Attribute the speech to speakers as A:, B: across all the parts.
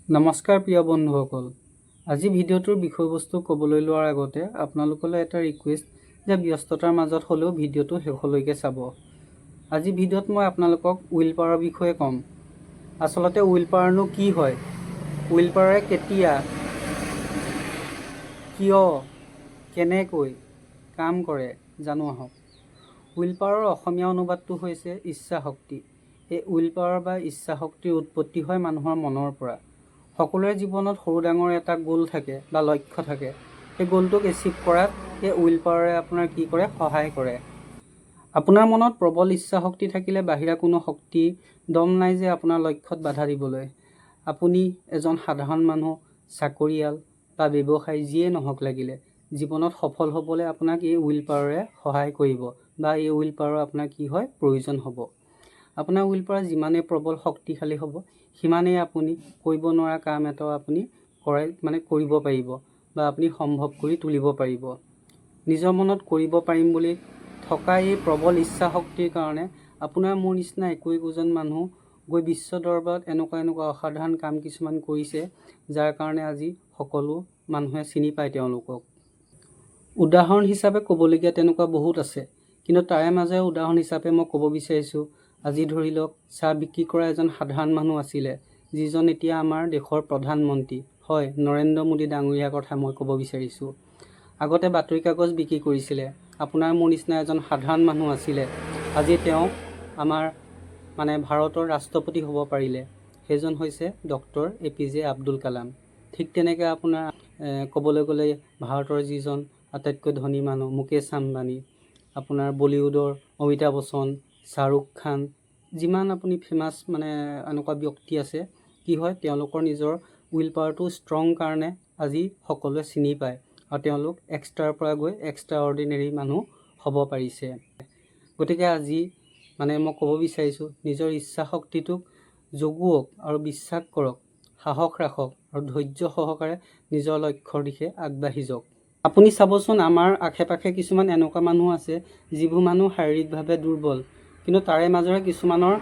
A: নমস্কাৰ প্ৰিয় বন্ধুসকল, আজি ভিডিঅ'টোৰ বিষয়বস্তু ক'বলৈ লোৱাৰ আগতে আপোনালোকলৈ এটা ৰিকুৱেষ্ট যে ব্যস্ততাৰ মাজত হ'লেও ভিডিঅ'টো শেষলৈকে চাব। আজি ভিডিঅ'ত মই আপোনালোকক উইল পাৱাৰৰ বিষয়ে ক'ম। আচলতে উইল পাৱাৰনো কি হয়, উইল পাৱাৰে কেতিয়া, কিয়, কেনেকৈ কাম কৰে জানো আহক। উইল পাৱাৰৰ অসমীয়া অনুবাদটো হৈছে ইচ্ছা শক্তি। এই উইল পাৱাৰ বা ইচ্ছা শক্তিৰ উৎপত্তি হয় মানুহৰ মনৰ পৰা। সকলোৰে জীৱনত সৰু ডাঙৰ এটা গ'ল থাকে বা লক্ষ্য থাকে। সেই গ'লটোক এচিভ কৰাত এই উইল পাৱাৰে আপোনাৰ কি কৰে, সহায় কৰে। আপোনাৰ মনত প্ৰবল ইচ্ছা শক্তি থাকিলে বাহিৰা কোনো শক্তি দম নাই যে আপোনাৰ লক্ষ্যত বাধা দিবলৈ। আপুনি এজন সাধাৰণ মানুহ, চাকৰিয়াল বা ব্যৱসায়ী যিয়ে নহওক লাগিলে জীৱনত সফল হ'বলৈ আপোনাক এই উইল পাৱাৰে সহায় কৰিব বা এই উইল পাৱাৰৰ আপোনাৰ কি হয়, প্ৰয়োজন হ'ব। আপোনাৰ উইল পাৱাৰ যিমানেই প্ৰবল শক্তিশালী হ'ব সিমানেই আপুনি কৰিব নোৱাৰা কাম এটাও আপুনি কৰিব পাৰিব বা আপুনি সম্ভৱ কৰি তুলিব পাৰিব। নিজৰ মনত কৰিব পাৰিম বুলি থকা এই প্ৰবল ইচ্ছা শক্তিৰ কাৰণে আপোনাৰ মোৰ নিচিনা একোজন মানুহ গৈ বিশ্ব দৰবাৰত এনেকুৱা অসাধাৰণ কাম কিছুমান কৰিছে, যাৰ কাৰণে আজি সকলো মানুহে চিনি পায় তেওঁলোকক। উদাহৰণ হিচাপে ক'বলগীয়া তেনেকুৱা বহুত আছে, কিন্তু তাৰে মাজে উদাহৰণ হিচাপে মই ক'ব বিচাৰিছোঁ, আজি ধৰি লওক চাহ বিক্ৰী কৰা এজন সাধাৰণ মানুহ আছিলে, যিজন এতিয়া আমাৰ দেশৰ প্ৰধানমন্ত্ৰী হয়, নৰেন্দ্ৰ মোদী ডাঙৰীয়াৰ কথা মই ক'ব বিচাৰিছোঁ। আগতে বাতৰি কাগজ বিক্ৰী কৰিছিলে, আপোনাৰ মোৰ নিচিনা এজন সাধাৰণ মানুহ আছিলে, আজি তেওঁ আমাৰ ভাৰতৰ ৰাষ্ট্ৰপতি হ'ব পাৰিলে। সেইজন হৈছে ডক্টৰ APJ আব্দুল কালাম। ঠিক তেনেকৈ আপোনাৰ ক'বলৈ গ'লে ভাৰতৰ যিজন আটাইতকৈ ধনী মানুহ মুকেশ আম্বানী, আপোনাৰ বলিউডৰ অমিতাভ বচ্চন, শ্বাহৰুখ খান, যিমান আপুনি ফেমাছ এনেকুৱা ব্যক্তি আছে, কি হয় তেওঁলোকৰ নিজৰ উইল পাৱাৰটো ষ্ট্ৰং কাৰণে আজি সকলোৱে চিনি পায় আৰু তেওঁলোক এক্সট্ৰাৰ পৰা গৈ এক্সট্ৰা অৰ্ডিনেৰী মানুহ হ'ব পাৰিছে। গতিকে আজি মই ক'ব বিচাৰিছোঁ, নিজৰ ইচ্ছা শক্তিটোক জগুৱক আৰু বিশ্বাস কৰক, সাহস ৰাখক আৰু ধৈৰ্য সহকাৰে নিজৰ লক্ষ্যৰ দিশে আগবাঢ়ি যাওক। আপুনি চাবচোন, আমাৰ আশে পাশে কিছুমান এনেকুৱা মানুহ আছে যিবোৰ মানুহ শাৰীৰিকভাৱে দুৰ্বল, কিন্তু তাৰে মাজৰে কিছুমানৰ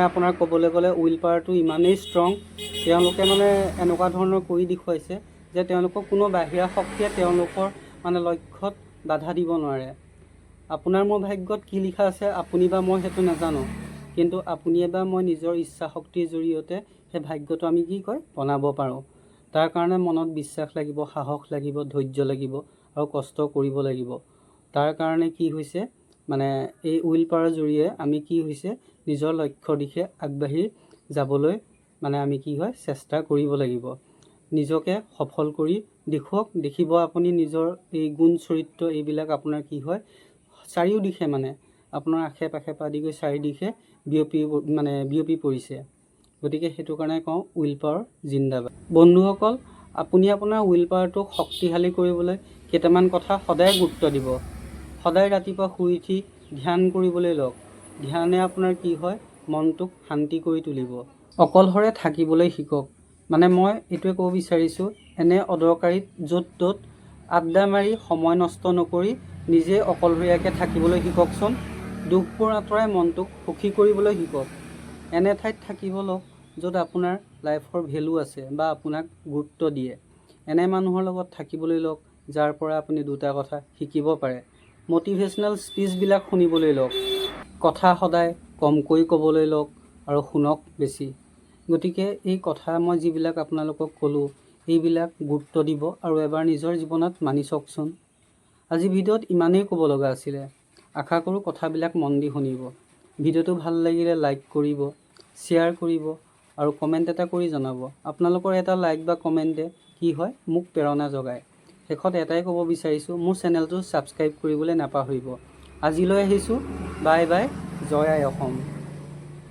A: আপোনাৰ ক'বলৈ গ'লে উইল পাৱাৰটো ইমানেই ষ্ট্ৰং, তেওঁলোকে এনেকুৱা ধৰণৰ কৰি দেখুৱাইছে যে তেওঁলোকক কোনো বাহিৰা শক্তিয়ে তেওঁলোকৰ লক্ষ্যত বাধা দিব নোৱাৰে। আপোনাৰ মোৰ ভাগ্যত কি লিখা আছে আপুনি বা মই সেইটো নাজানো, কিন্তু আপুনিয়ে বা মই নিজৰ ইচ্ছা শক্তিৰ জৰিয়তে সেই ভাগ্যটো আমি বনাব পাৰোঁ। তাৰ কাৰণে মনত বিশ্বাস লাগিব, সাহস লাগিব, ধৈৰ্য লাগিব আৰু কষ্ট কৰিব লাগিব। তাৰ কাৰণে কি হৈছে এই উইল পাৱাৰৰ জৰিয়তে আমি নিজৰ লক্ষ্যৰ দিশে আগবাঢ়ি যাবলৈ আমি চেষ্টা কৰিব লাগিব। নিজকে সফল কৰি দেখুৱাওক, দেখিব আপুনি নিজৰ এই গুণ চৰিত্ৰ এইবিলাক আপোনাৰ চাৰিওদিশে আপোনাৰ আশে পাশে পৰা আদি কৰি চাৰিওদিশে বিয়পি পৰিছে। গতিকে সেইটো কাৰণে কওঁ, উইল পাৱাৰ জিন্দাবাদ। বন্ধুসকল, আপুনি আপোনাৰ উইল পাৱাৰটোক শক্তিশালী কৰিবলৈ কেইটামান কথা সদায় গুৰুত্ব দিব। সদায় ৰাতিপুৱা শুই উঠি ধ্যান কৰিবলৈ লওক। ধ্যানে আপোনাৰ মনটোক শান্তি কৰি তুলিব। অকলশৰে থাকিবলৈ শিকক। মই এইটোৱে ক'ব বিচাৰিছোঁ, এনে অদৰকাৰীত য'ত ত'ত আড্ডা মাৰি সময় নষ্ট নকৰি নিজে অকলশৰীয়াকৈ থাকিবলৈ শিককচোন। দুখবোৰ আঁতৰাই মনটোক সুখী কৰিবলৈ শিকক। এনে ঠাইত থাকিব লওক য'ত আপোনাৰ লাইফৰ ভেলু আছে বা আপোনাক গুৰুত্ব দিয়ে। এনে মানুহৰ লগত থাকিবলৈ লওক যাৰ পৰা আপুনি দুটা কথা শিকিব পাৰে। মটিভেশ্যনেল স্পীচবিলাক শুনিবলৈ লওক। কথা সদায় কমকৈ ক'বলৈ লওক আৰু শুনক বেছি। গতিকে এই কথা মই যিবিলাক আপোনালোকক ক'লোঁ, এইবিলাক গুৰুত্ব দিব আৰু এবাৰ নিজৰ জীৱনত মানি চাওকচোন। আজি ভিডিঅ'ত ইমানেই ক'ব লগা আছিলে। আশা কৰোঁ কথাবিলাক মন দি শুনিব। ভিডিঅ'টো ভাল লাগিলে লাইক কৰিব, শ্বেয়াৰ কৰিব আৰু কমেণ্ট এটা কৰি জনাব। আপোনালোকৰ এটা লাইক বা কমেণ্টে মোক প্ৰেৰণা যোগায়। শেষত এটাই ক'ব বিচাৰিছোঁ, মোৰ চেনেলটো ছাবস্ক্ৰাইব কৰিবলৈ নাপাহৰিব। আজিলৈ আহিছোঁ, বাই বাই, জয় আই অসম।